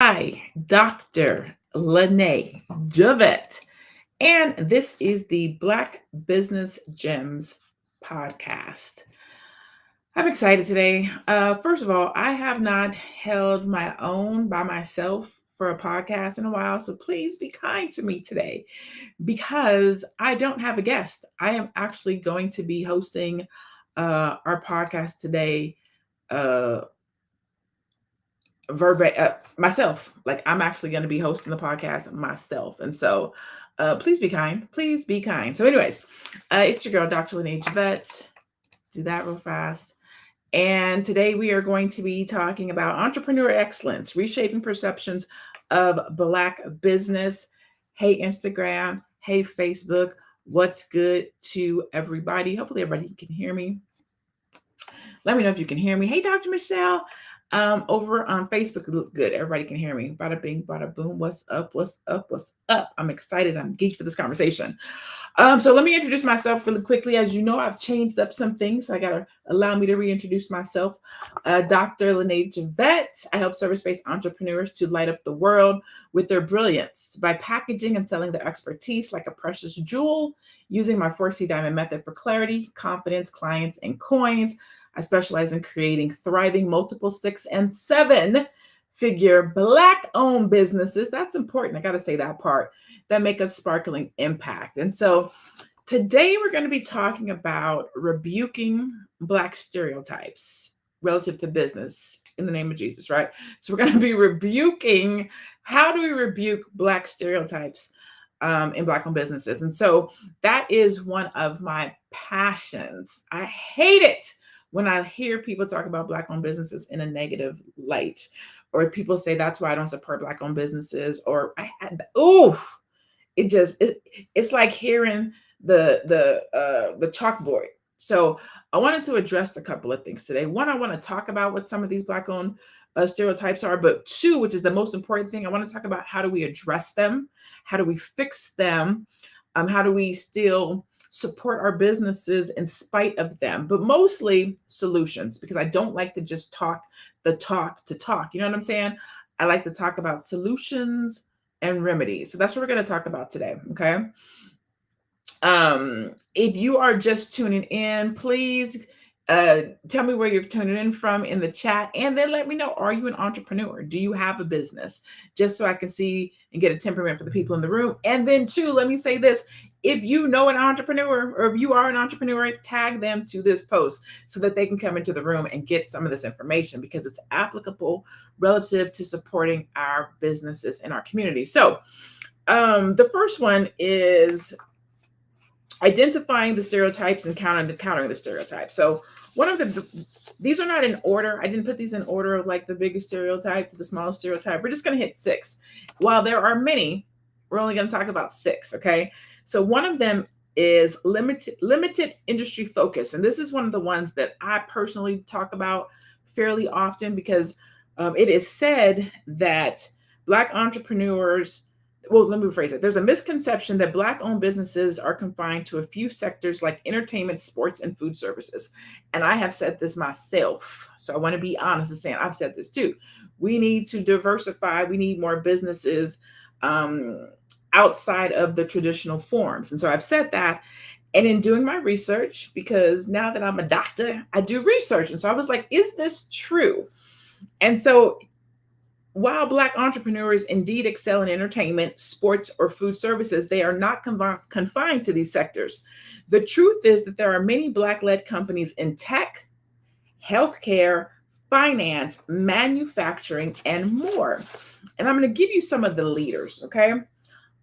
Hi, Dr. LaNée Javet, and this is the Black Business Gems podcast. I'm excited today. First of all, I have not held my own by myself for a podcast in a while, so please be kind to me today because I don't have a guest. I am actually going to be hosting our podcast today. Uh, Myself, like I'm actually going to be hosting the podcast myself, and so please be kind, please be kind. So anyways, it's your girl Dr. LaNée Javet. Do that real fast. And today we are going to be talking about entrepreneur excellence, reshaping perceptions of Black business. Hey Instagram, hey Facebook, what's good to everybody? Hopefully everybody can hear me. Let me know if you can hear me. Hey, Dr. Michelle. Over on Facebook, it looks good. Everybody can hear me. Bada bing, bada boom. What's up? What's up? What's up? I'm excited. I'm geeked for this conversation. So let me introduce myself really quickly. As you know, I've changed up some things. So I gotta allow me to reintroduce myself. Dr. LaNée Javet. I help service-based entrepreneurs to light up the world with their brilliance by packaging and selling their expertise like a precious jewel, using my 4C diamond method for clarity, confidence, clients, and coins. I specialize in creating thriving multiple 6 and 7 figure Black owned businesses. That's important. I got to say that part that make a sparkling impact. And so today we're going to be talking about rebuking Black stereotypes relative to business in the name of Jesus, right? So we're going to be rebuking, how do we rebuke Black stereotypes in Black owned businesses? And so that is one of my passions. I hate it when I hear people talk about Black owned businesses in a negative light, or people say that's why I don't support Black owned businesses, or it's like hearing the chalkboard. So I wanted to address a couple of things today. One, I want to talk about what some of these Black owned stereotypes are, but two, which is the most important thing, I want to talk about how do we address them, how do we fix them, how do we still support our businesses in spite of them, but mostly solutions, because I don't like to just talk the talk to talk. You know what I'm saying? I like to talk about solutions and remedies. So that's what we're going to talk about today. Okay. If you are just tuning in, please tell me where you're tuning in from in the chat, and then let me know, are you an entrepreneur? Do you have a business? Just so I can see and get a temperament for the people in the room. And then two, let me say this, if you know an entrepreneur, or if you are an entrepreneur, tag them to this post so that they can come into the room and get some of this information, because it's applicable relative to supporting our businesses in our community. So the first one is identifying the stereotypes and countering the stereotypes. So these are not in order. I didn't put these in order of like the biggest stereotype to the smallest stereotype. We're just going to hit 6. While there are many, we're only going to talk about 6. Okay. So one of them is limited industry focus. And this is one of the ones that I personally talk about fairly often, because it is said that Black entrepreneurs, well, let me rephrase it. There's a misconception that Black owned businesses are confined to a few sectors like entertainment, sports, and food services. And I have said this myself. So I want to be honest and saying I've said this too. We need to diversify. We need more businesses outside of the traditional forms. And so I've said that. And in doing my research, because now that I'm a doctor, I do research. And so I was like, is this true? And so while Black entrepreneurs indeed excel in entertainment, sports, or food services, they are not confined to these sectors. The truth is that there are many Black-led companies in tech, healthcare, finance, manufacturing, and more. And I'm going to give you some of the leaders, okay?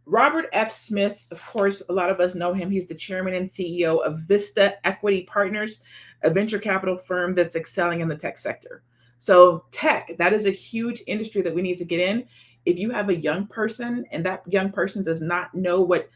Robert F. Smith, of course, a lot of us know him. He's the chairman and CEO of Vista Equity Partners, a venture capital firm that's excelling in the tech sector. So tech, that is a huge industry that we need to get in. If you have a young person and that young person does not know what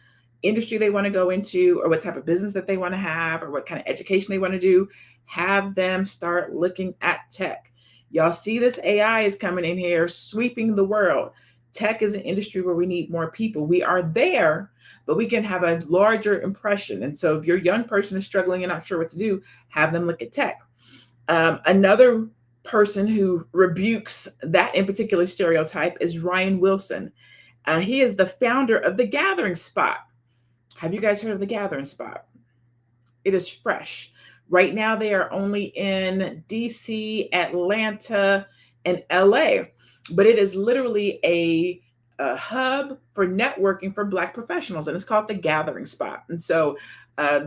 industry they want to go into, or what type of business that they want to have, or what kind of education they want to do, have them start looking at tech. Y'all see this AI is coming in here, sweeping the world. Tech is an industry where we need more people. We are there, but we can have a larger impression. And so if your young person is struggling and not sure what to do, have them look at tech. Another person who rebukes that in particular stereotype is Ryan Wilson. He is the founder of The Gathering Spot. Have you guys heard of The Gathering Spot? It is fresh. Right now, they are only in DC, Atlanta, and LA, but it is literally a hub for networking for Black professionals, and it's called The Gathering Spot. And so,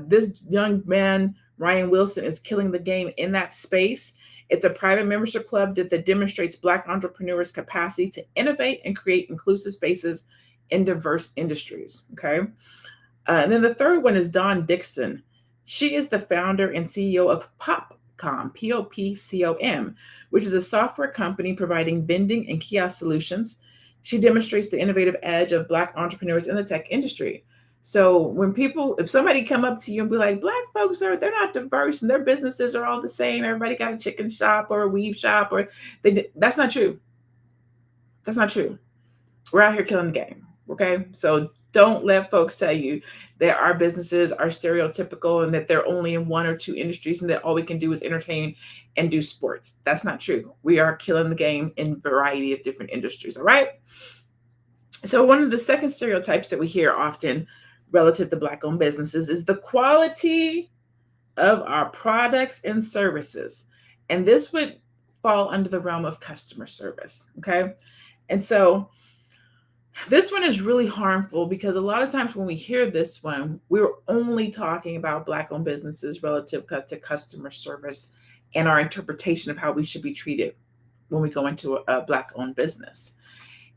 this young man, Ryan Wilson, is killing the game in that space. It's a private membership club that demonstrates Black entrepreneurs' capacity to innovate and create inclusive spaces in diverse industries. Okay. And then the third one is Dawn Dixon. She is the founder and CEO of Popcom, Popcom, which is a software company providing vending and kiosk solutions. She demonstrates the innovative edge of Black entrepreneurs in the tech industry. So if somebody come up to you and be like, Black folks they're not diverse and their businesses are all the same. Everybody got a chicken shop or a weave shop, that's not true. That's not true. We're out here killing the game. Okay. So don't let folks tell you that our businesses are stereotypical and that they're only in one or two industries and that all we can do is entertain and do sports. That's not true. We are killing the game in a variety of different industries. All right. So one of the second stereotypes that we hear often relative to Black-owned businesses is the quality of our products and services. And this would fall under the realm of customer service. Okay. And so this one is really harmful because a lot of times when we hear this one, we're only talking about Black-owned businesses relative to customer service and our interpretation of how we should be treated when we go into a Black-owned business.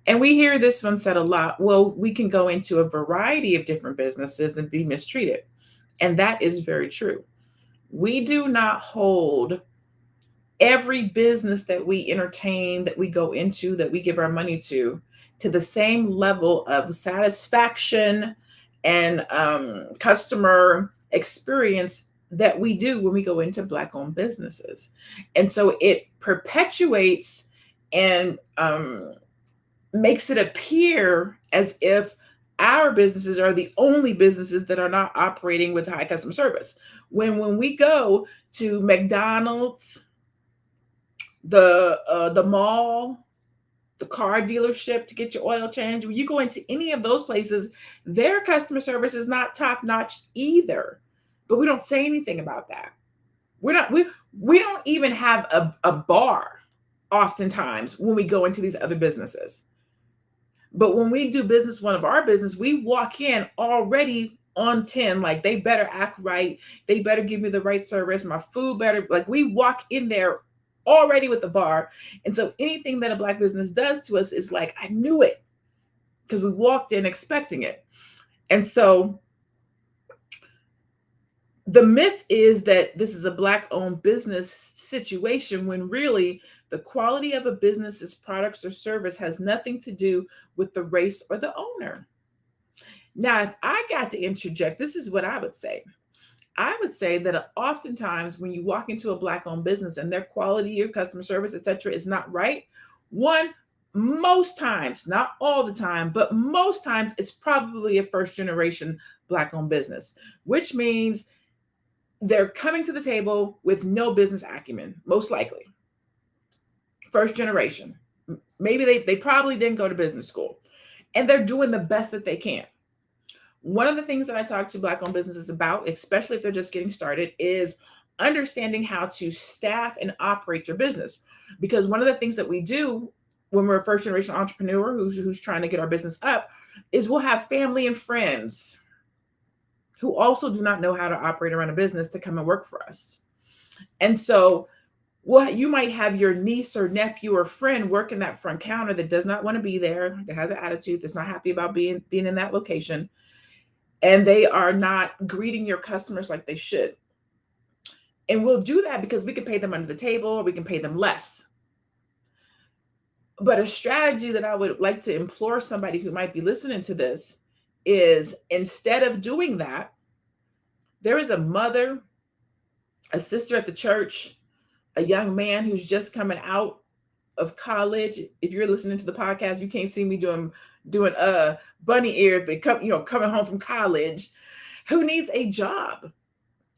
And we hear this one said a lot, well, we can go into a variety of different businesses and be mistreated. And that is very true. We do not hold every business that we entertain, that we go into, that we give our money to the same level of satisfaction and customer experience that we do when we go into Black-owned businesses. And so it perpetuates and makes it appear as if our businesses are the only businesses that are not operating with high customer service. When we go to McDonald's, the mall, the car dealership to get your oil change, when you go into any of those places, their customer service is not top notch either. But we don't say anything about that. We don't even have a bar oftentimes when we go into these other businesses. But when we do business, one of our business, we walk in already on 10, like they better act right. They better give me the right service. My food better, like we walk in there already with the bar. And so anything that a Black business does to us is like, I knew it because we walked in expecting it. And so the myth is that this is a Black-owned business situation when really the quality of a business's products or service has nothing to do with the race or the owner. Now, if I got to interject, this is what I would say. I would say that oftentimes when you walk into a Black-owned business and their quality of customer service, et cetera, is not right, most times, not all the time, but most times it's probably a first-generation Black-owned business, which means they're coming to the table with no business acumen, most likely. First generation. Maybe they probably didn't go to business school, and they're doing the best that they can. One of the things that I talk to Black-owned businesses about, especially if they're just getting started, is understanding how to staff and operate your business. Because one of the things that we do when we're a first-generation entrepreneur who's trying to get our business up is we'll have family and friends who also do not know how to operate around a business to come and work for us. And so you might have your niece or nephew or friend working that front counter that does not want to be there, that has an attitude, that's not happy about being in that location. And they are not greeting your customers like they should. And we'll do that because we can pay them under the table or we can pay them less. But a strategy that I would like to implore somebody who might be listening to this is, instead of doing that, there is a mother, a sister at the church, a young man who's just coming out of college. If you're listening to the podcast, you can't see me doing bunny ears, but coming home from college, who needs a job.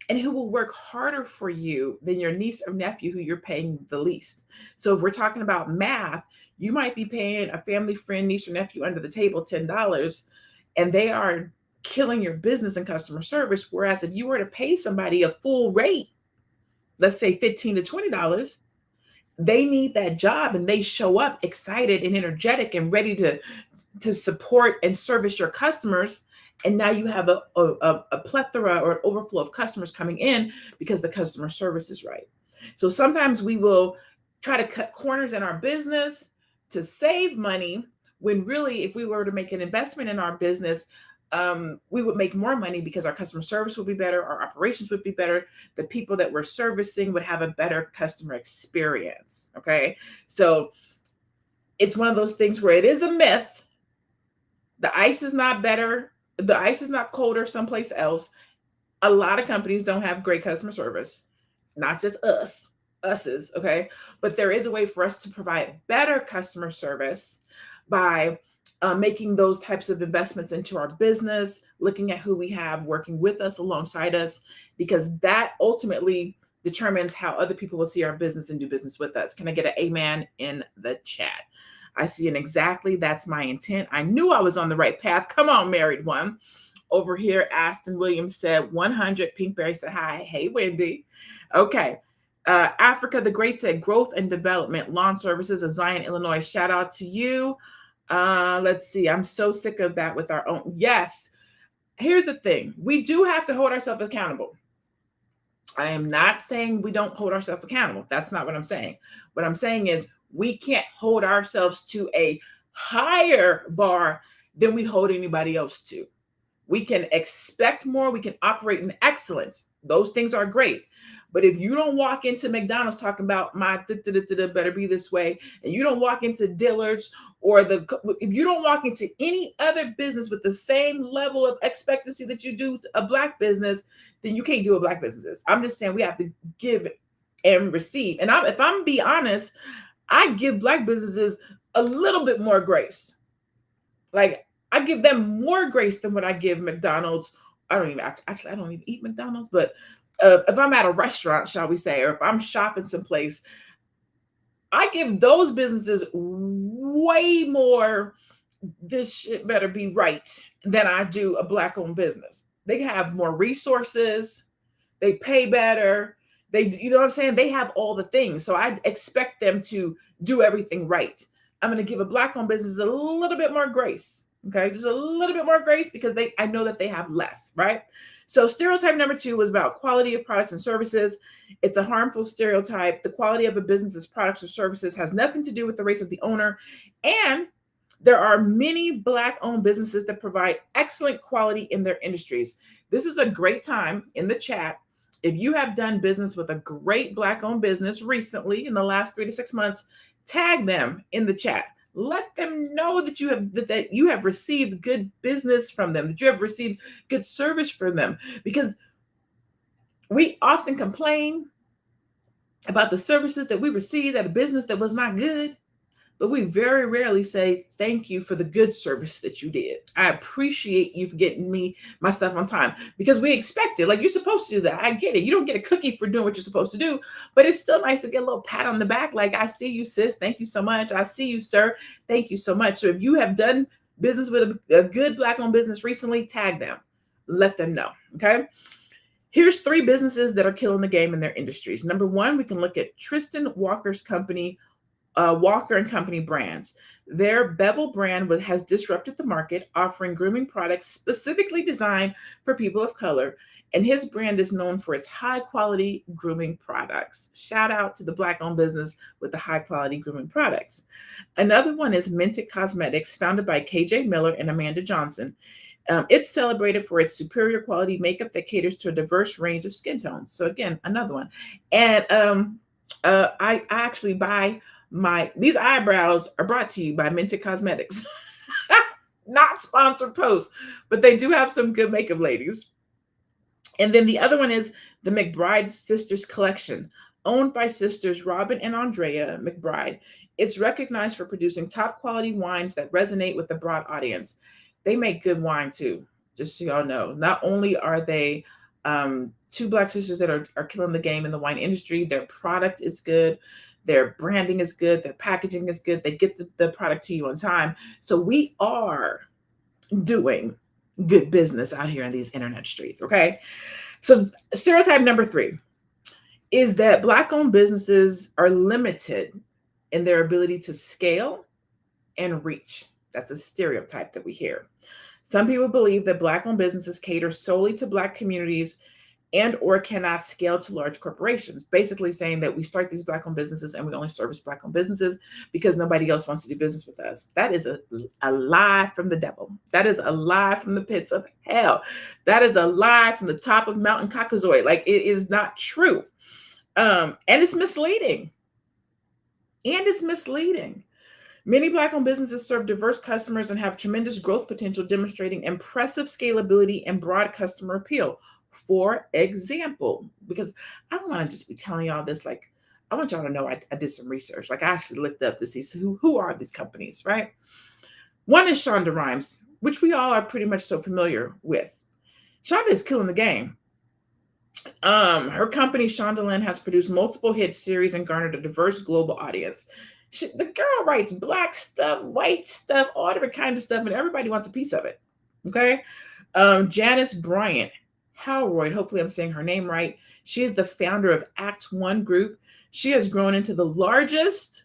and who will work harder for you than your niece or nephew who you're paying the least. So if we're talking about math, you might be paying a family friend, niece or nephew under the table $10, and they are killing your business and customer service. Whereas if you were to pay somebody a full rate, let's say $15 to $20, they need that job and they show up excited and energetic and ready to support and service your customers. And now you have a plethora or an overflow of customers coming in because the customer service is right. So sometimes we will try to cut corners in our business to save money, when really, if we were to make an investment in our business, we would make more money because our customer service would be better, our operations would be better, the people that we're servicing would have a better customer experience. Okay. So it's one of those things where it is a myth. The ice is not better. The ice is not colder someplace else. A lot of companies don't have great customer service, not just us's, okay? But there is a way for us to provide better customer service by making those types of investments into our business, looking at who we have working with us, alongside us, because that ultimately determines how other people will see our business and do business with us. Can I get an amen in the chat? I see an exactly. That's my intent. I knew I was on the right path. Come on, married one. Over here, Aston Williams said 100. Pinkberry said hi. Hey, Wendy. Okay. Africa the Great said growth and development, lawn services of Zion, Illinois. Shout out to you. Let's see. I'm so sick of that with our own. Yes. Here's the thing. We do have to hold ourselves accountable. I am not saying we don't hold ourselves accountable. That's not what I'm saying. What I'm saying is we can't hold ourselves to a higher bar than we hold anybody else to. We can expect more. We can operate in excellence. Those things are great. But if you don't walk into McDonald's talking about my better be this way, and you don't walk into Dillard's, or if you don't walk into any other business with the same level of expectancy that you do a Black business, then you can't do what Black businesses. I'm just saying we have to give and receive. And if I'm be honest, I give Black businesses a little bit more grace. Like, I give them more grace than what I give McDonald's. I don't even eat McDonald's, but if I'm at a restaurant, shall we say, or if I'm shopping someplace, I give those businesses way more, this shit better be right, than I do a Black-owned business. They have more resources. They pay better. You know what I'm saying? They have all the things. So I expect them to do everything right. I'm going to give a Black-owned business a little bit more grace. Okay, just a little bit more grace because I know that they have less, right? So stereotype number 2 was about quality of products and services. It's a harmful stereotype. The quality of a business's products or services has nothing to do with the race of the owner. And there are many Black-owned businesses that provide excellent quality in their industries. This is a great time in the chat. If you have done business with a great Black-owned business recently in the last 3 to 6 months, tag them in the chat. Let them know that you have received good business from them, that you have received good service from them, because we often complain about the services that we received at a business that was not good, but we very rarely say thank you for the good service that you did. I appreciate you for getting me my stuff on time, because we expect it. Like, you're supposed to do that. I get it. You don't get a cookie for doing what you're supposed to do, but it's still nice to get a little pat on the back. Like, I see you, sis. Thank you so much. I see you, sir. Thank you so much. So if you have done business with a good Black-owned business recently, tag them. Let them know. Okay. Here's 3 businesses that are killing the game in their industries. Number 1, we can look at Tristan Walker's company, Walker and Company brands. Their Bevel brand has disrupted the market, offering grooming products specifically designed for people of color. And his brand is known for its high quality grooming products. Shout out to the Black-owned business with the high quality grooming products. Another one is Minted Cosmetics, founded by KJ Miller and Amanda Johnson. It's celebrated for its superior quality makeup that caters to a diverse range of skin tones. So again, another one. And I actually buy these eyebrows are brought to you by Minted Cosmetics. Not sponsored posts, but they do have some good makeup, ladies. And then the other one is the McBride Sisters Collection, owned by sisters Robin and Andrea McBride. It's recognized for producing top quality wines that resonate with the broad audience. They make good wine too, just so y'all know. Not only are they Two Black sisters that are killing the game in the wine industry. Their product is good. Their branding is good. Their packaging is good. They get the product to you on time. So we are doing good business out here in these internet streets. Okay. So stereotype number 3 is that Black-owned businesses are limited in their ability to scale and reach. That's a stereotype that we hear. Some people believe that Black-owned businesses cater solely to Black communities and or cannot scale to large corporations, basically saying that we start these Black-owned businesses and we only service Black-owned businesses because nobody else wants to do business with us. That is a lie from the devil. That is a lie from the pits of hell. That is a lie from the top of Mountain Caucasoid. Like, it is not true. And it's misleading. Many Black-owned businesses serve diverse customers and have tremendous growth potential, demonstrating impressive scalability and broad customer appeal. For example, because I don't want to just be telling y'all this, like, I want y'all to know I did some research. Like, I actually looked up to see who are these companies, right? One is Shonda Rhimes, which we all are pretty much so familiar with. Shonda is killing the game. Her company, Shondaland, has produced multiple hit series and garnered a diverse global audience. The girl writes Black stuff, white stuff, all different kinds of stuff, and everybody wants a piece of it. Okay. Janice Bryant Howroyd, hopefully I'm saying her name right. She is the founder of Act One Group. She has grown into the largest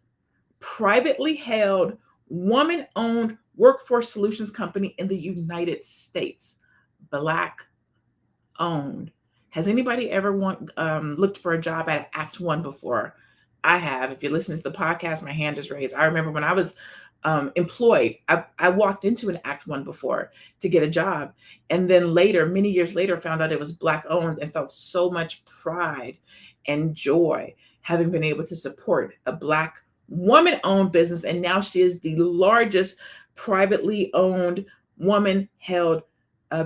privately held, woman-owned workforce solutions company in the United States. Black-owned. Has anybody ever looked for a job at Act One before? I have. If you're listening to the podcast, my hand is raised. I remember when I was employed, I walked into an Act One before to get a job. And then later, many years later, found out it was Black owned and felt so much pride and joy having been able to support a Black woman owned business. And now she is the largest privately owned woman held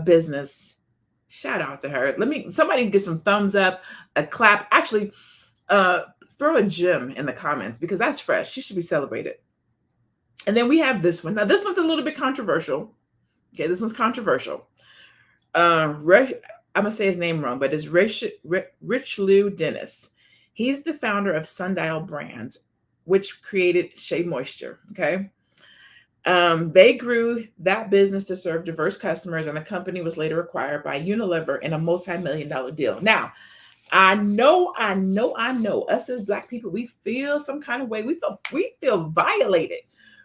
business. Shout out to her. Somebody give some thumbs up, a clap. Actually, throw a gem in the comments because that's fresh. She should be celebrated. And then we have this one. Now, this one's a little bit controversial. Okay, this one's controversial. I'm going to say his name wrong, but it's Richelieu Dennis. He's the founder of Sundial Brands, which created Shea Moisture. Okay. They grew that business to serve diverse customers, and the company was later acquired by Unilever in a multi-million-dollar deal. Now, I know, us as Black people, we feel some kind of way. We feel violated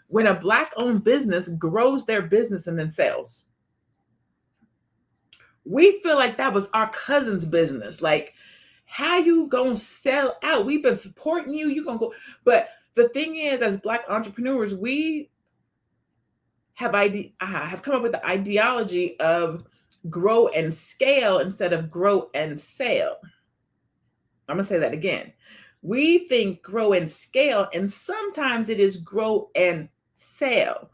when a Black-owned business grows their business and then sells. We feel like that was our cousin's business. Like, how you gonna sell out? We've been supporting you. You gonna go? But the thing is, as Black entrepreneurs, we have come up with the ideology of grow and scale instead of grow and sell. I'm going to say that again. We think grow and scale, and sometimes it is grow and sell.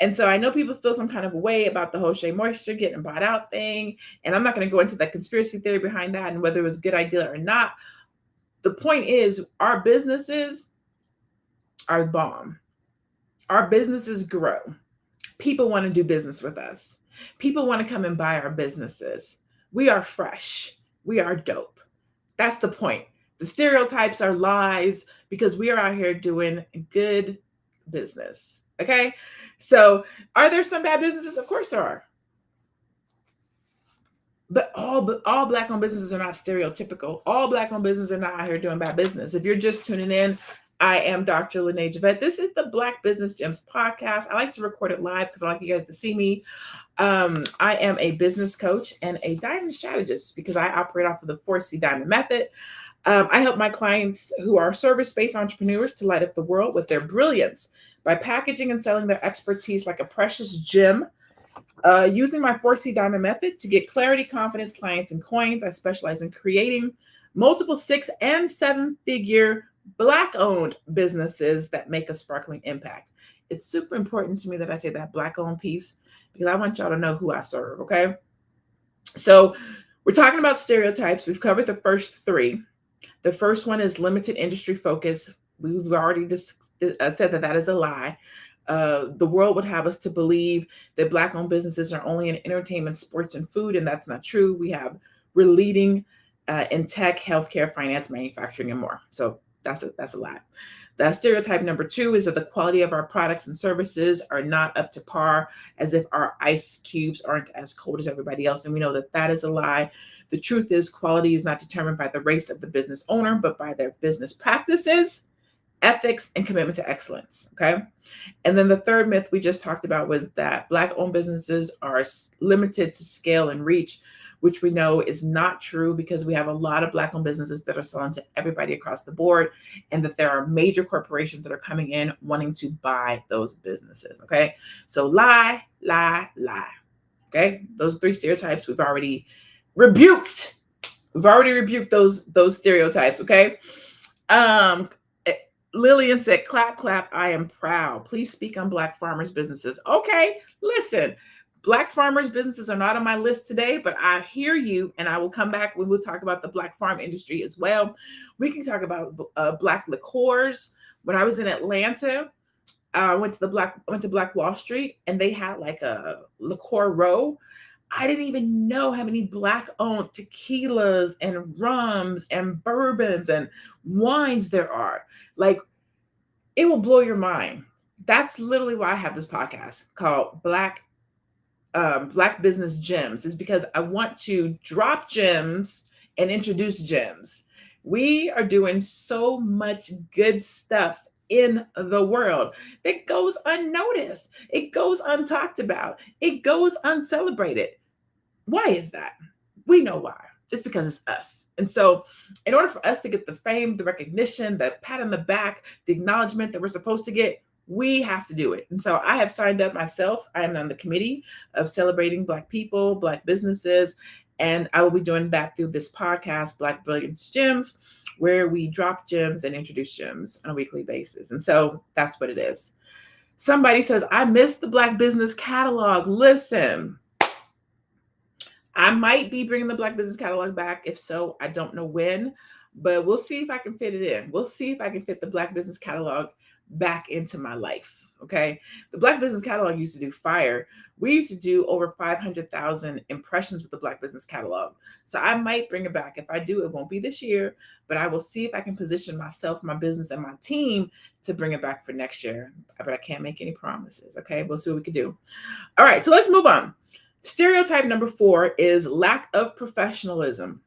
And so I know people feel some kind of way about the whole Shea Moisture getting bought out thing. And I'm not going to go into the conspiracy theory behind that and whether it was a good idea or not. The point is, our businesses are the bomb. Our businesses grow. People want to do business with us. People want to come and buy our businesses. We are fresh. We are dope. That's the point. The stereotypes are lies because we are out here doing good business. Okay. So are there some bad businesses? Of course there are. But all Black-owned businesses are not stereotypical. All Black-owned businesses are not out here doing bad business. If you're just tuning in, I am Dr. LaNée Javet. This is the Black Business Gems podcast. I like to record it live because I like you guys to see me. I am a business coach and a diamond strategist because I operate off of the 4C diamond method. I help my clients who are service-based entrepreneurs to light up the world with their brilliance by packaging and selling their expertise like a precious gem. Using my 4C diamond method to get clarity, confidence, clients, and coins. I specialize in creating multiple 6- and 7-figure Black-owned businesses that make a sparkling impact. It's super important to me that I say that Black-owned piece because I want y'all to know who I serve, okay? So we're talking about stereotypes. We've covered the first 3. The first one is limited industry focus. We've already said that is a lie. The world would have us to believe that Black-owned businesses are only in entertainment, sports, and food, and that's not true. We have We're leading in tech, healthcare, finance, manufacturing, and more. So that's a lot. The stereotype number 2 is that the quality of our products and services are not up to par, as if our ice cubes aren't as cold as everybody else. And we know that that is a lie. The truth is, quality is not determined by the race of the business owner, but by their business practices, ethics, and commitment to excellence. Okay. And then the third myth we just talked about was that Black-owned businesses are limited to scale and reach, which we know is not true, because we have a lot of Black-owned businesses that are selling to everybody across the board, and that there are major corporations that are coming in wanting to buy those businesses. Okay. So lie, lie, lie. Okay. Those 3 stereotypes we've already rebuked. We've already rebuked those stereotypes. Okay. Lillian said, clap, clap, I am proud. Please speak on Black farmers' businesses. Okay, listen, Black farmers' businesses are not on my list today, but I hear you, and I will come back when we'll talk about the Black farm industry as well. We can talk about Black liqueurs. When I was in Atlanta, I went to Black Wall Street, and they had like a liqueur row. I didn't even know how many Black-owned tequilas and rums and bourbons and wines there are. Like, it will blow your mind. That's literally why I have this podcast called Black Business Gems, is because I want to drop gems and introduce gems. We are doing so much good stuff in the world that goes unnoticed. It goes untalked about. It goes uncelebrated. Why is that? We know why. It's because it's us. And so in order for us to get the fame, the recognition, the pat on the back, the acknowledgement that we're supposed to get, we have to do it. And so I have signed up myself. I am on the committee of celebrating Black people, Black businesses, and I will be doing that through this podcast, Black Brilliance Gems, where we drop gems and introduce gems on a weekly basis. And so that's what it is. Somebody says, I missed the Black business catalog. Listen, I might be bringing the Black business catalog back. If so, I don't know when, but we'll see if I can fit it in. We'll see if I can fit the Black business catalog back into my life. Okay. The Black business catalog used to do fire. We used to do over 500,000 impressions with the Black business catalog. So I might bring it back. If I do, it won't be this year, but I will see if I can position myself, my business, and my team to bring it back for next year. But I can't make any promises. Okay. We'll see what we can do. All right. So let's move on. Stereotype number 4 is lack of professionalism.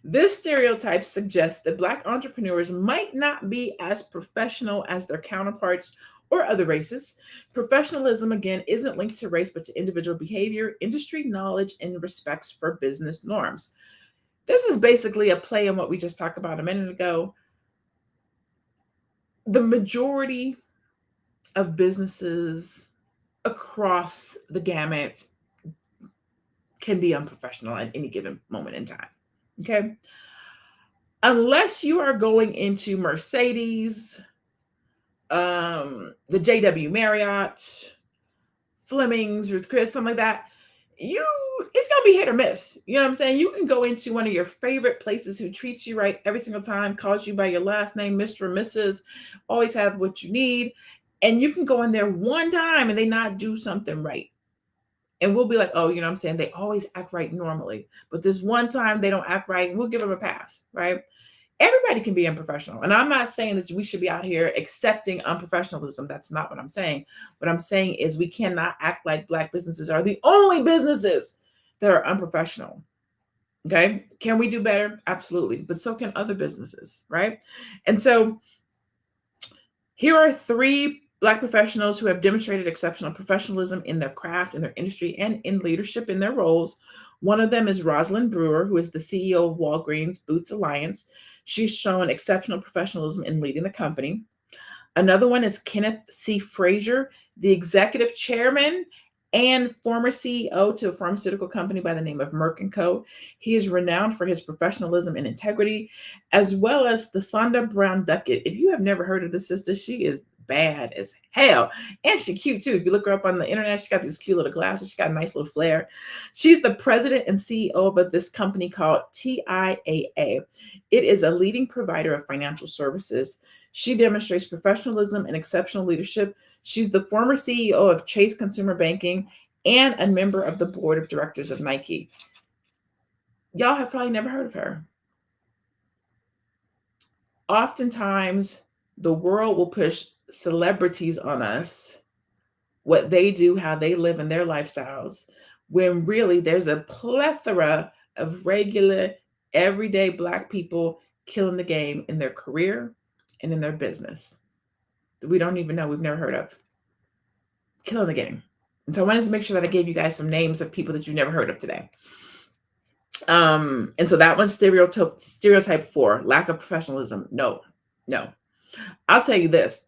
This stereotype suggests that Black entrepreneurs might not be as professional as their counterparts or other races. Professionalism, again, isn't linked to race, but to individual behavior, industry knowledge, and respects for business norms. This is basically a play on what we just talked about a minute ago. The majority of businesses across the gamut can be unprofessional at any given moment in time. Okay. Unless you are going into Mercedes, the JW Marriott, Fleming's with Chris, something like that, it's gonna be hit or miss. You know what I'm saying? You can go into one of your favorite places who treats you right every single time, calls you by your last name, Mr. or Mrs., always have what you need. And you can go in there one time and they not do something right. And we'll be like, oh, you know what I'm saying? They always act right normally. But this one time they don't act right, and we'll give them a pass, right? Everybody can be unprofessional. And I'm not saying that we should be out here accepting unprofessionalism. That's not what I'm saying. What I'm saying is we cannot act like Black businesses are the only businesses that are unprofessional. Okay. Can we do better? Absolutely. But so can other businesses, right? And so here are 3 Black professionals who have demonstrated exceptional professionalism in their craft, in their industry, and in leadership in their roles. One of them is Rosalind Brewer, who is the CEO of Walgreens Boots Alliance. She's shown exceptional professionalism in leading the company. Another one is Kenneth C. Frazier, the executive chairman and former CEO to a pharmaceutical company by the name of Merck & Co. He is renowned for his professionalism and integrity, as well as the Sonda Brown Duckett. If you have never heard of this sister, she is bad as hell. And she's cute too. If you look her up on the internet, she got these cute little glasses. She got a nice little flair. She's the president and CEO of this company called TIAA. It is a leading provider of financial services. She demonstrates professionalism and exceptional leadership. She's the former CEO of Chase Consumer Banking and a member of the board of directors of Nike. Y'all have probably never heard of her. Oftentimes, the world will push celebrities on us, what they do, how they live in their lifestyles, when really there's a plethora of regular, everyday Black people killing the game in their career and in their business that we don't even know, we've never heard of. Killing the game. And so I wanted to make sure that I gave you guys some names of people that you've never heard of today. And so that one's stereotype 4, lack of professionalism. No. I'll tell you this.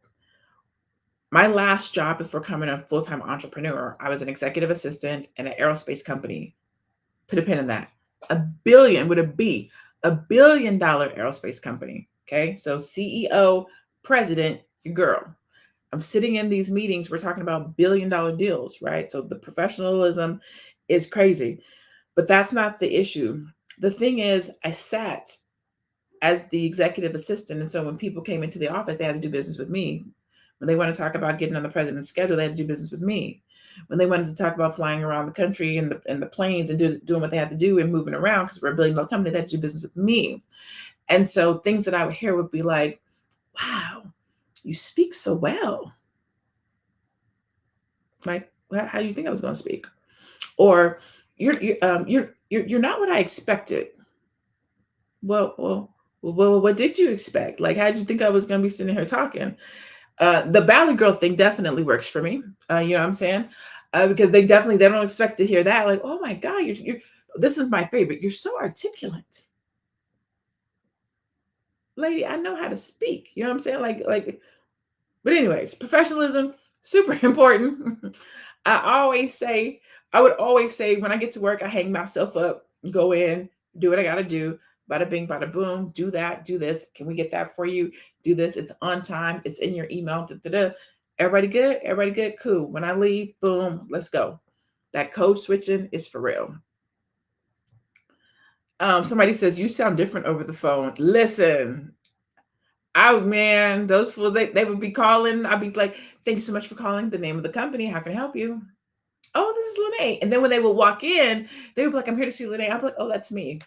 My last job before becoming a full-time entrepreneur, I was an executive assistant in an aerospace company. Put a pin in that. $1 billion with a B, $1 billion aerospace company. Okay. So CEO, president, your girl. I'm sitting in these meetings. We're talking about $1 billion deals, right? So the professionalism is crazy, but that's not the issue. The thing is, I sat as the executive assistant. And so when people came into the office, they had to do business with me. When they want to talk about getting on the president's schedule, they had to do business with me. When they wanted to talk about flying around the country and the planes and doing what they had to do and moving around, because we're a $1 billion company, they had to do business with me. And so things that I would hear would be like, wow, you speak so well. Like, how do you think I was going to speak? Or you're not what I expected. Well, what did you expect? Like, how did you think I was going to be sitting here talking? The Valley Girl thing definitely works for me. You know what I'm saying? Because they don't expect to hear that. Like, oh my God, you're this is my favorite. You're so articulate. Lady, I know how to speak. You know what I'm saying? Like, but anyways, professionalism, super important. I would always say when I get to work, I hang myself up, go in, do what I got to do. Bada bing, bada boom, do that, do this. Can we get that for you? Do this. It's on time. It's in your email. Everybody good? Everybody good? Cool. When I leave, boom, let's go. That code switching is for real. Somebody says, you sound different over the phone. Listen, man, those fools, they would be calling. I'd be like, thank you so much for calling. The name of the company. How can I help you? Oh, this is LaNée. And then when they would walk in, they would be like, I'm here to see LaNée. I'd be like, oh, that's me.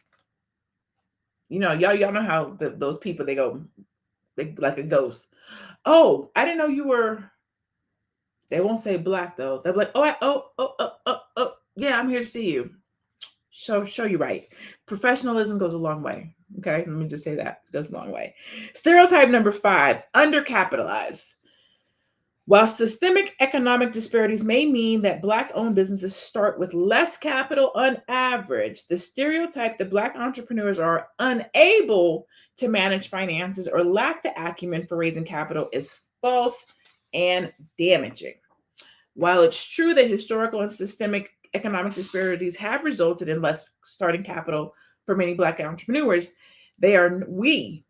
You know, y'all know how those people, they like a ghost. Oh, I didn't know you were, they won't say Black though. They'll be like, oh, yeah, I'm here to see you. Show you right. Professionalism goes a long way. Okay, let me just say that. It goes a long way. Stereotype number 5, undercapitalized. While systemic economic disparities may mean that Black-owned businesses start with less capital on average, the stereotype that Black entrepreneurs are unable to manage finances or lack the acumen for raising capital is false and damaging. While it's true that historical and systemic economic disparities have resulted in less starting capital for many Black entrepreneurs, we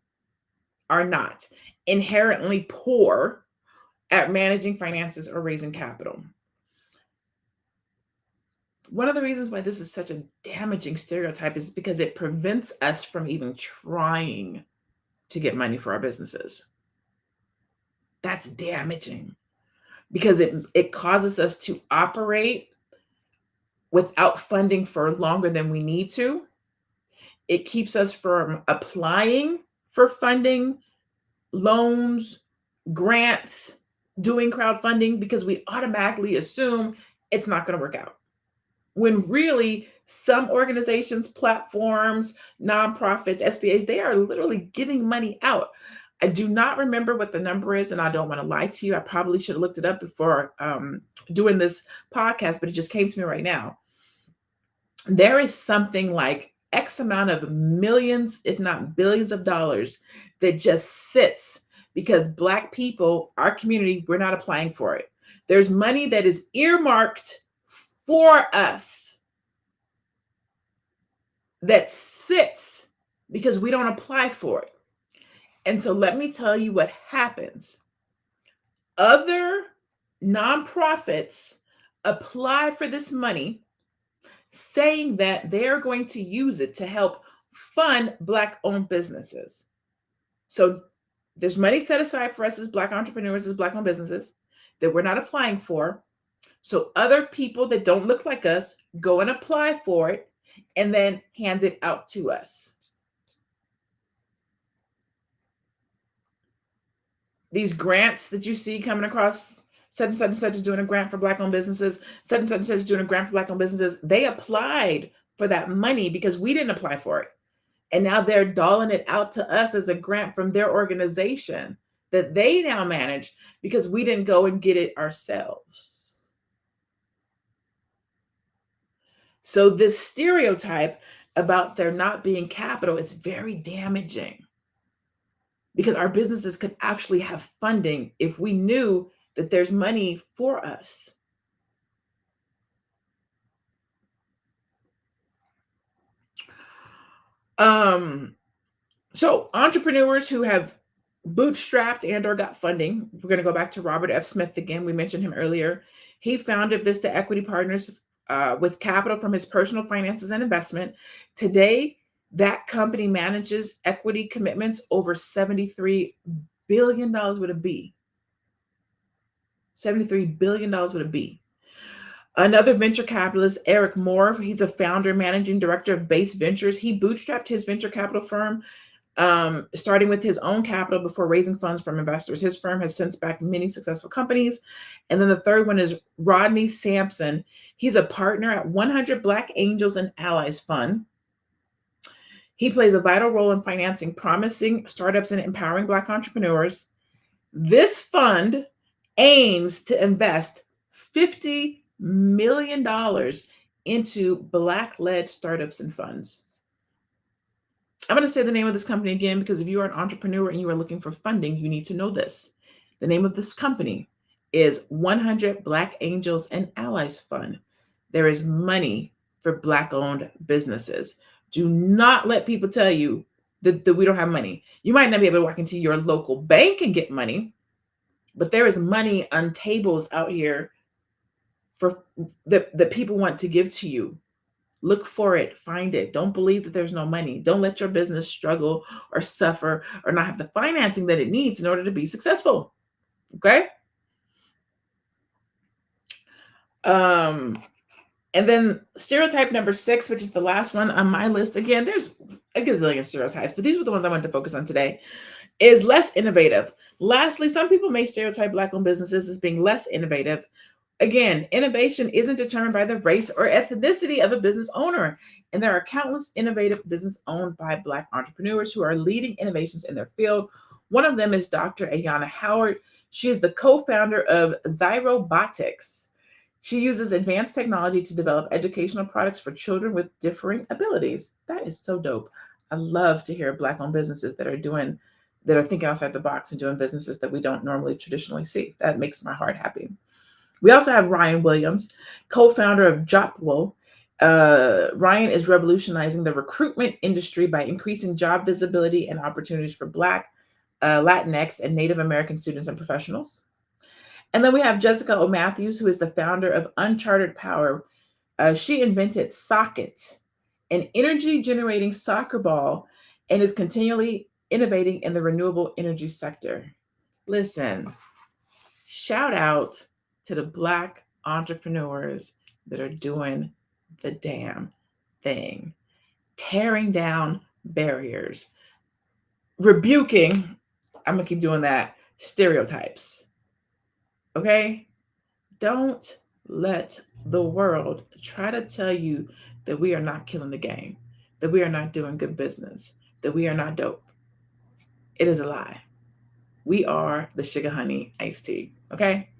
are not inherently poor at managing finances or raising capital. One of the reasons why this is such a damaging stereotype is because it prevents us from even trying to get money for our businesses. That's damaging because it causes us to operate without funding for longer than we need to. It keeps us from applying for funding, loans, grants, doing crowdfunding, because we automatically assume it's not going to work out. When really some organizations, platforms, nonprofits, SBAs, they are literally giving money out. I do not remember what the number is, and I don't want to lie to you. I probably should have looked it up before doing this podcast, but it just came to me right now. There is something like X amount of millions, if not billions of dollars that just sits because Black people, our community, we're not applying for it. There's money that is earmarked for us that sits because we don't apply for it. And so let me tell you what happens. Other nonprofits apply for this money saying that they're going to use it to help fund Black-owned businesses. So there's money set aside for us as Black entrepreneurs, as Black-owned businesses that we're not applying for. So other people that don't look like us go and apply for it and then hand it out to us. These grants that you see coming across, such and such and such is doing a grant for Black-owned businesses, such and such is doing a grant for Black-owned businesses. They applied for that money because we didn't apply for it. And now they're doling it out to us as a grant from their organization that they now manage because we didn't go and get it ourselves. So this stereotype about there not being capital is very damaging, because our businesses could actually have funding if we knew that there's money for us. So entrepreneurs who have bootstrapped and or got funding, we're going to go back to Robert F. Smith again. We mentioned him earlier. He founded Vista Equity Partners with capital from his personal finances and investment. Today, that company manages equity commitments over $73 billion with a B. $73 billion with a B. Another venture capitalist, Eric Moore, he's a founder, managing director of Base Ventures. He bootstrapped his venture capital firm, starting with his own capital before raising funds from investors. His firm has since backed many successful companies. And then the third one is Rodney Sampson. He's a partner at 100 Black Angels and Allies Fund. He plays a vital role in financing promising startups and empowering Black entrepreneurs. This fund aims to invest $50 million into Black-led startups and funds. I'm going to say the name of this company again, because if you are an entrepreneur and you are looking for funding, you need to know this. The name of this company is 100 Black Angels and Allies Fund. There is money for Black-owned businesses. Do not let people tell you that we don't have money. You might not be able to walk into your local bank and get money, but there is money on tables out here for that people want to give to you. Look for it, find it. Don't believe that there's no money. Don't let your business struggle or suffer or not have the financing that it needs in order to be successful. Okay? And then stereotype number 6, which is the last one on my list. Again, there's a gazillion stereotypes, but these were the ones I wanted to focus on today, is less innovative. Lastly, some people may stereotype Black-owned businesses as being less innovative. Again, innovation isn't determined by the race or ethnicity of a business owner. And there are countless innovative businesses owned by Black entrepreneurs who are leading innovations in their field. One of them is Dr. Ayana Howard. She is the co-founder of Zyrobotics. She uses advanced technology to develop educational products for children with differing abilities. That is so dope. I love to hear Black-owned businesses that are thinking outside the box and doing businesses that we don't normally traditionally see. That makes my heart happy. We also have Ryan Williams, co-founder of Jopwell. Ryan is revolutionizing the recruitment industry by increasing job visibility and opportunities for Black, Latinx, and Native American students and professionals. And then we have Jessica O. Matthews, who is the founder of Uncharted Power. She invented Socket, an energy-generating soccer ball, and is continually innovating in the renewable energy sector. Listen, shout out to the Black entrepreneurs that are doing the damn thing, tearing down barriers, rebuking, I'm gonna keep doing that, stereotypes. Okay? Don't let the world try to tell you that we are not killing the game, that we are not doing good business, that we are not dope. It is a lie. We are the sugar honey iced tea. Okay?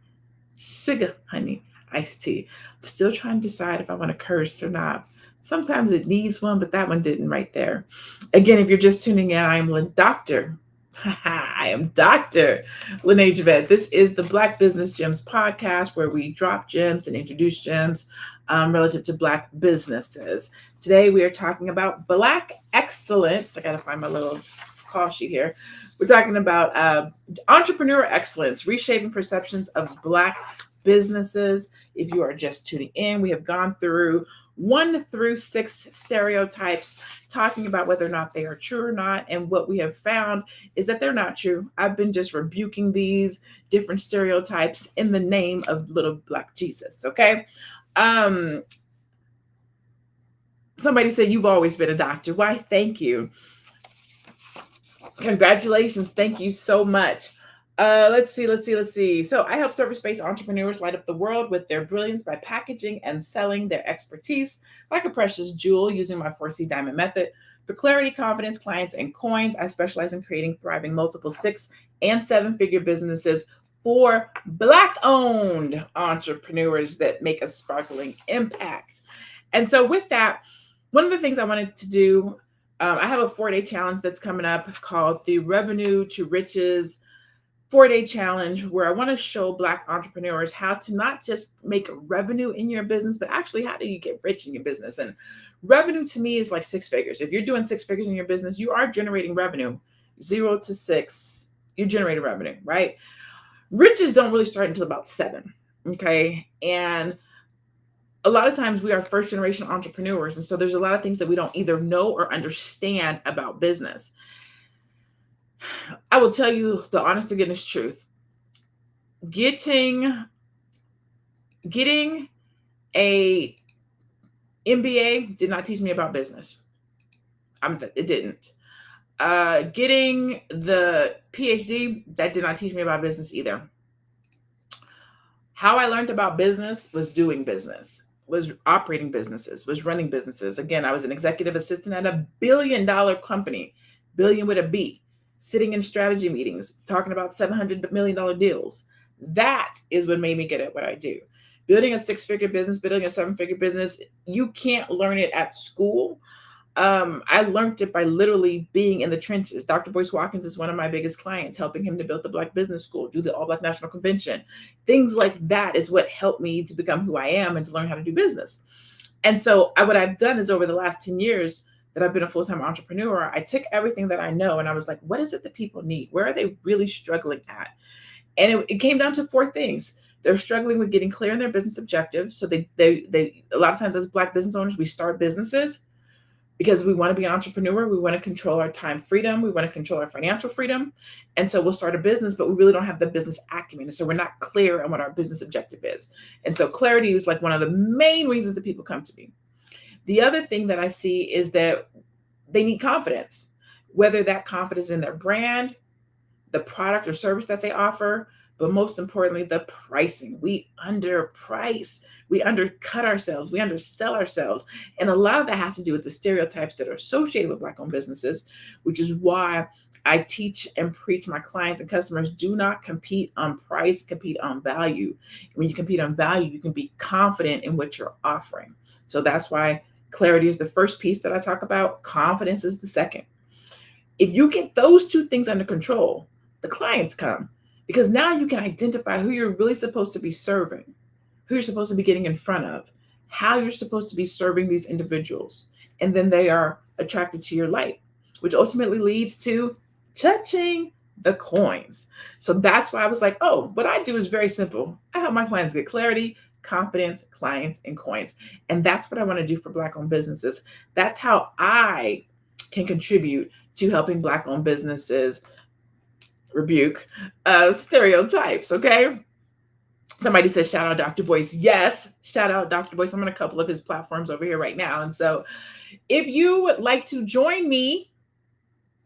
Sugar honey iced tea. I'm still trying to decide if I want to curse or not. Sometimes it needs one, but that one didn't right there. Again, if you're just tuning in, I am Dr. I am Dr. LaNée Javet. This is the Black Business Gems podcast, where we drop gems and introduce gems relative to Black businesses. Today, we are talking about Black excellence. I got to find my little call sheet here. We're talking about entrepreneurial excellence, reshaping perceptions of Black businesses. If you are just tuning in, we have gone through 1 through 6 stereotypes, talking about whether or not they are true or not. And what we have found is that they're not true. I've been just rebuking these different stereotypes in the name of little Black Jesus. Okay. Um, Somebody said, you've always been a doctor. Why? Thank you. Congratulations. Thank you so much. Let's see. So I help service-based entrepreneurs light up the world with their brilliance by packaging and selling their expertise like a precious jewel using my 4C diamond method. For clarity, confidence, clients, and coins, I specialize in creating thriving multiple 6 and 7-figure businesses for Black-owned entrepreneurs that make a sparkling impact. And so with that, one of the things I wanted to do, I have a 4-day challenge that's coming up called the Revenue to Riches 4-day challenge, where I want to show Black entrepreneurs how to not just make revenue in your business, but actually how do you get rich in your business. And revenue to me is like 6 figures. If you're doing 6 figures in your business, you are generating revenue. 0 to 6, you generate revenue, right? Riches don't really start until about 7. Okay. And a lot of times we are first generation entrepreneurs. And so there's a lot of things that we don't either know or understand about business. I will tell you the honest to goodness truth. Getting a MBA did not teach me about business. It didn't. Getting the PhD, that did not teach me about business either. How I learned about business was doing business, was operating businesses, was running businesses. Again, I was an executive assistant at a $1 billion company, billion with a B, sitting in strategy meetings, talking about $700 million deals. That is what made me good at what I do. Building a 6-figure business, building a 7-figure business, you can't learn it at school. I learned it by literally being in the trenches. Dr. Boyce Watkins is one of my biggest clients, helping him to build the Black Business School, do the All Black National Convention. Things like that is what helped me to become who I am and to learn how to do business. And so what I've done is over the last 10 years that I've been a full-time entrepreneur, I took everything that I know and I was like, what is it that people need? Where are they really struggling at? And it came down to 4 things. They're struggling with getting clear on their business objectives. So they a lot of times as Black business owners, we start businesses because we want to be an entrepreneur. We want to control our time freedom. We want to control our financial freedom. And so we'll start a business, but we really don't have the business acumen. And so we're not clear on what our business objective is. And so clarity is like one of the main reasons that people come to me. The other thing that I see is that they need confidence, whether that confidence is in their brand, the product or service that they offer, but most importantly, the pricing. We underprice, we undercut ourselves, we undersell ourselves. And a lot of that has to do with the stereotypes that are associated with Black-owned businesses, which is why I teach and preach my clients and customers, do not compete on price, compete on value. When you compete on value, you can be confident in what you're offering. So that's why clarity is the first piece that I talk about. Confidence is the second. If you get those 2 things under control, the clients come, because now you can identify who you're really supposed to be serving, who you're supposed to be getting in front of, how you're supposed to be serving these individuals. And then they are attracted to your light, which ultimately leads to touching the coins. So that's why I was like, oh, what I do is very simple. I help my clients get clarity, confidence, clients, and coins. And that's what I want to do for Black-owned businesses. That's how I can contribute to helping Black-owned businesses rebuke stereotypes. Okay. Somebody says, shout out Dr. Boyce. Yes, shout out Dr. Boyce. I'm on a couple of his platforms over here right now. And so if you would like to join me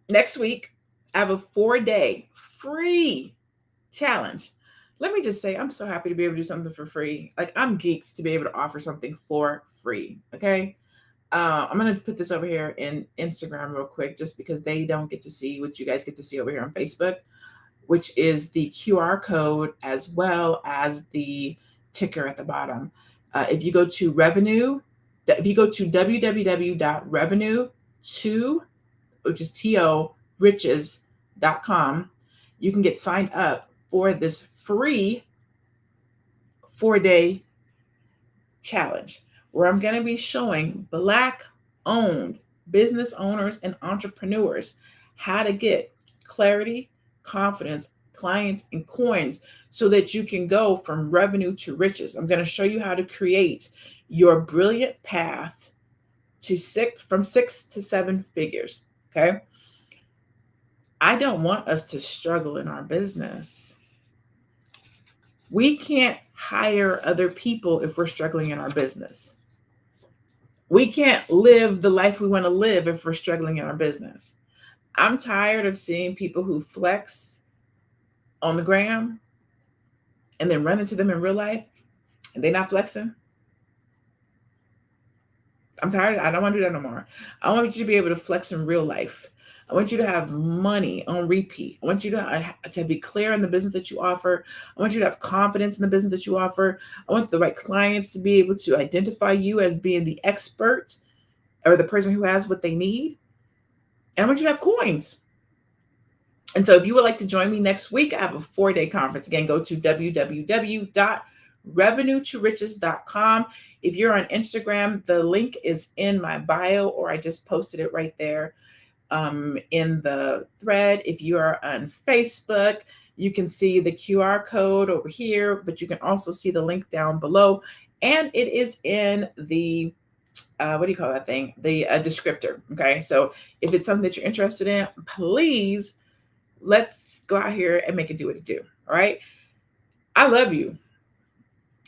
next week, I have a 4-day free challenge. Let me just say, I'm so happy to be able to do something for free. Like, I'm geeked to be able to offer something for free. Okay. I'm going to put this over here in Instagram real quick, just because they don't get to see what you guys get to see over here on Facebook, which is the QR code as well as the ticker at the bottom. If you go to www.revenue2, which is TO riches.com, you can get signed up for this free 4-day challenge, where I'm going to be showing Black-owned business owners and entrepreneurs how to get clarity, confidence, clients, and coins so that you can go from revenue to riches. I'm going to show you how to create your brilliant path to from 6 to 7 figures. Okay. I don't want us to struggle in our business. We can't hire other people if we're struggling in our business. We can't live the life we want to live if we're struggling in our business. I'm tired of seeing people who flex on the gram and then run into them in real life and they're not flexing. I'm tired. I don't want to do that no more. I want you to be able to flex in real life. I want you to have money on repeat. I want you to be clear in the business that you offer. I want you to have confidence in the business that you offer. I want the right clients to be able to identify you as being the expert or the person who has what they need. And I want you to have coins. And so if you would like to join me next week, I have a 4-day conference. Again, go to www.revenuetoriches.com. If you're on Instagram, the link is in my bio, or I just posted it right there in the thread. If you are on Facebook, you can see the QR code over here, but you can also see the link down below. And it is in the what do you call that thing? The descriptor. Okay. So if it's something that you're interested in, please let's go out here and make it do what it do. All right. I love you.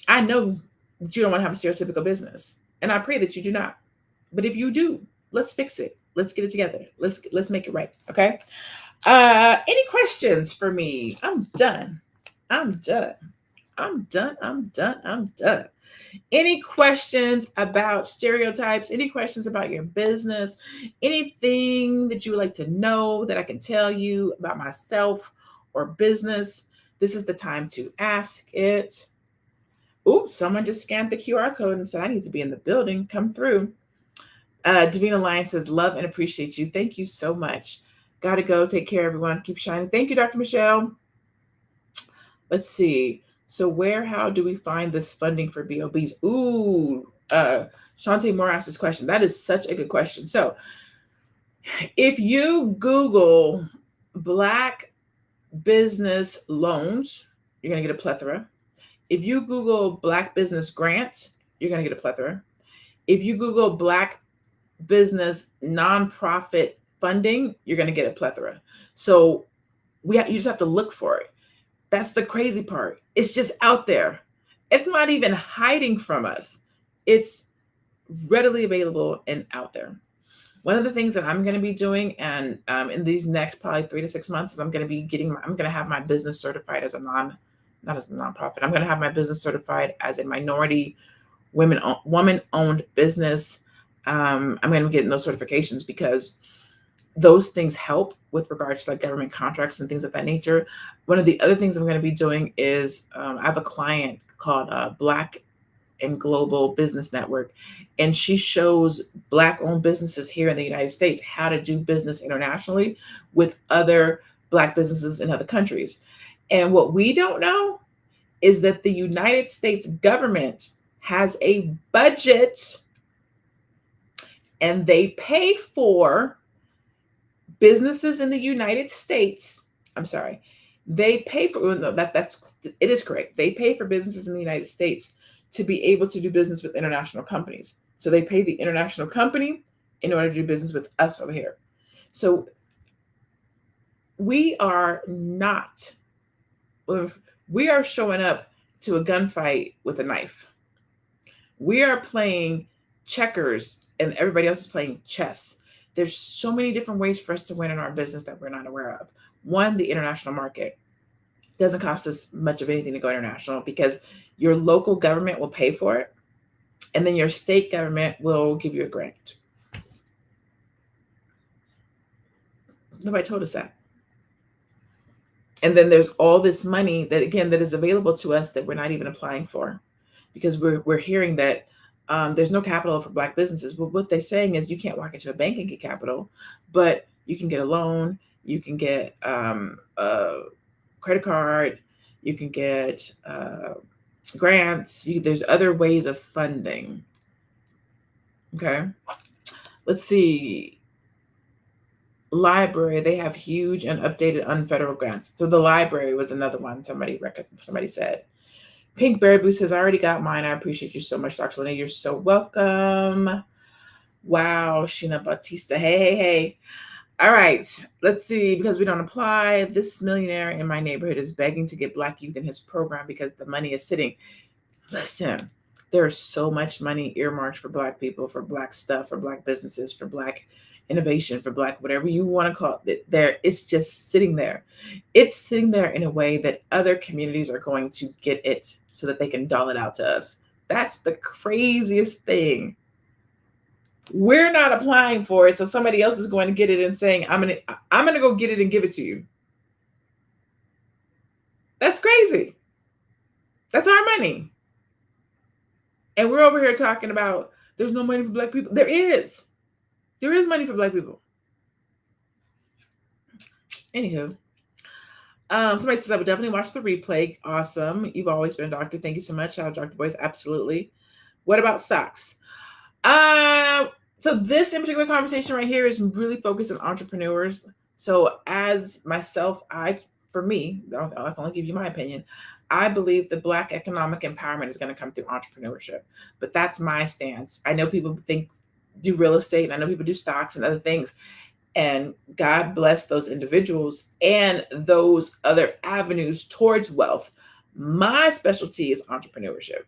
I know that you don't want to have a stereotypical business, and I pray that you do not. But if you do, let's fix it. Let's get it together. Let's make it right. Okay. Any questions for me? I'm done. I'm done. I'm done. I'm done. I'm done. Any questions about stereotypes? Any questions about your business? Anything that you would like to know that I can tell you about myself or business? This is the time to ask it. Oops, someone just scanned the QR code and said, I need to be in the building. Come through. Davina Lyons says, love and appreciate you. Thank you so much. Gotta go. Take care, everyone. Keep shining. Thank you, Dr. Michelle. Let's see. So how do we find this funding for BOBs? Ooh, Shantae Moore asked this question. That is such a good question. So if you Google Black business loans, you're going to get a plethora. If you Google Black business grants, you're going to get a plethora. If you Google Black business nonprofit funding, you're going to get a plethora. So you just have to look for it. That's the crazy part. It's just out there. It's not even hiding from us. It's readily available and out there. One of the things that I'm going to be doing, and in these next probably 3 to 6 months, is I'm going to have my business certified as not as a nonprofit. I'm going to have my business certified as a minority woman-owned business. I'm going to be getting those certifications because those things help with regards to like government contracts and things of that nature. One of the other things I'm going to be doing is I have a client called Black and Global Business Network, and she shows Black-owned businesses here in the United States how to do business internationally with other Black businesses in other countries. And what we don't know is that the United States government has a budget, and they pay for businesses in the United States. I'm sorry. They pay for it is correct. They pay for businesses in the United States to be able to do business with international companies. So they pay the international company in order to do business with us over here. So we are showing up to a gunfight with a knife. We are playing checkers and everybody else is playing chess. There's so many different ways for us to win in our business that we're not aware of. One, the international market. Doesn't cost us much of anything to go international because your local government will pay for it, and then your state government will give you a grant. Nobody told us that. And then there's all this money that is available to us that we're not even applying for, because we're hearing that there's no capital for Black businesses. But what they're saying is you can't walk into a bank and get capital, but you can get a loan, you can get a credit card, you can get grants. There's other ways of funding. Okay. Let's see. Library, they have huge and updated unfederal grants. So the library was another one somebody said. Pink Berry Blue says, I already got mine. I appreciate you so much, Dr. LaNée. You're so welcome. Wow, Sheena Bautista. Hey, hey, hey. All right, let's see. Because we don't apply, this millionaire in my neighborhood is begging to get Black youth in his program because the money is sitting. Listen, there's so much money earmarked for Black people, for Black stuff, for Black businesses, for Black innovation, for Black whatever you want to call it. There, it's just sitting there. It's sitting there in a way that other communities are going to get it so that they can doll it out to us. That's the craziest thing. We're not applying for it, so somebody else is going to get it and saying, I'm gonna go get it and give it to you. That's crazy. That's our money. And we're over here talking about there's no money for Black people. There is. There is money for Black people. Anywho. Somebody says I would definitely watch the replay. Awesome. You've always been a doctor. Thank you so much. Shout out Dr. Boys. Absolutely. What about stocks? So this in particular conversation right here is really focused on entrepreneurs. So as myself, for me, I can only give you my opinion. I believe the Black economic empowerment is going to come through entrepreneurship, but that's my stance. I know people do real estate, and I know people do stocks and other things, and God bless those individuals and those other avenues towards wealth. My specialty is entrepreneurship.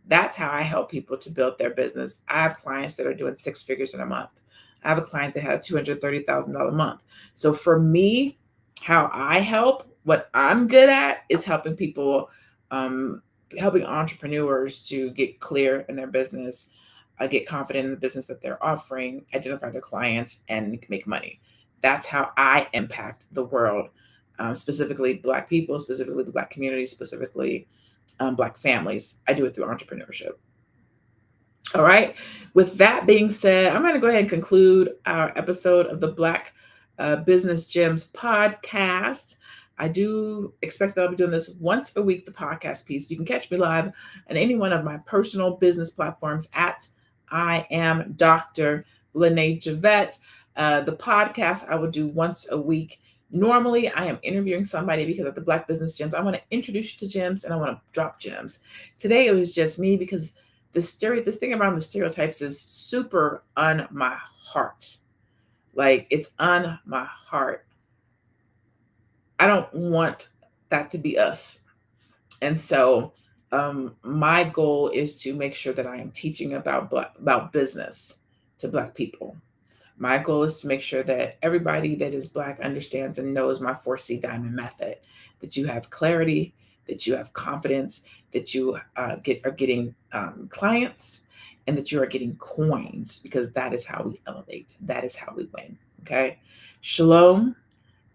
That's how I help people to build their business. I have clients that are doing 6 figures in a month. I have a client that had a $230,000 month. So for me, how I help, what I'm good at is helping people, helping entrepreneurs to get clear in their business, get confident in the business that they're offering, identify their clients, and make money. That's how I impact the world, specifically Black people, specifically the Black community, specifically Black families. I do it through entrepreneurship. All right. With that being said, I'm going to go ahead and conclude our episode of the Black Business Gems podcast. I do expect that I'll be doing this once a week, the podcast piece. You can catch me live on any one of my personal business platforms at I am Dr. LaNée Javet. The podcast I will do once a week. Normally, I am interviewing somebody because at the Black Business Gems, I want to introduce you to gems and I want to drop gems. Today, it was just me because this thing around the stereotypes is super on my heart. Like, it's on my heart. I don't want that to be us. And so my goal is to make sure that I am teaching about business to Black people. My goal is to make sure that everybody that is Black understands and knows my 4C diamond method, that you have clarity, that you have confidence, that you are getting clients, and that you are getting coins, because that is how we elevate. That is how we win. Okay. Shalom.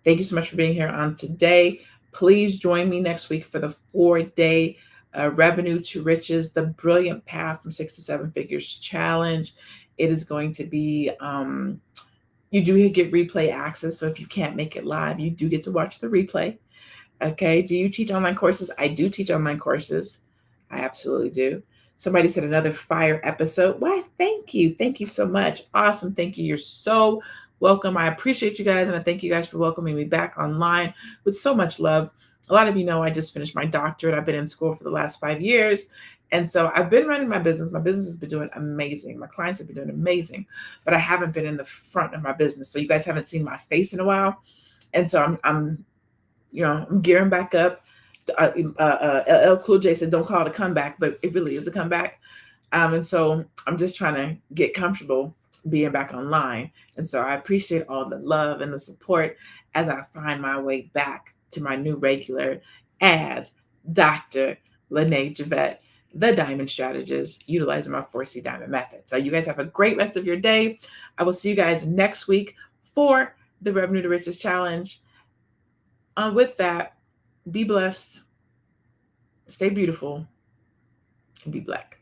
Thank you so much for being here on today. Please join me next week for the 4-day Revenue to Riches, the Brilliant Path from 6 to 7 Figures Challenge. It is going to be, you do get replay access. So if you can't make it live, you do get to watch the replay. Okay. Do you teach online courses? I do teach online courses. I absolutely do. Somebody said another fire episode. Why? Thank you. Thank you so much. Awesome. Thank you. You're so welcome. I appreciate you guys. And I thank you guys for welcoming me back online with so much love. A lot of you know I just finished my doctorate. I've been in school for the last 5 years. And so I've been running my business. My business has been doing amazing. My clients have been doing amazing, but I haven't been in the front of my business. So you guys haven't seen my face in a while. And so I'm gearing back up. LL Cool J said, don't call it a comeback, but it really is a comeback. And so I'm just trying to get comfortable being back online. And so I appreciate all the love and the support as I find my way back to my new regular as Dr. LaNée Javet, the Diamond Strategist, utilizing my 4C Diamond Method. So you guys have a great rest of your day. I will see you guys next week for the Revenue to Riches Challenge. With that, be blessed, stay beautiful, and be Black.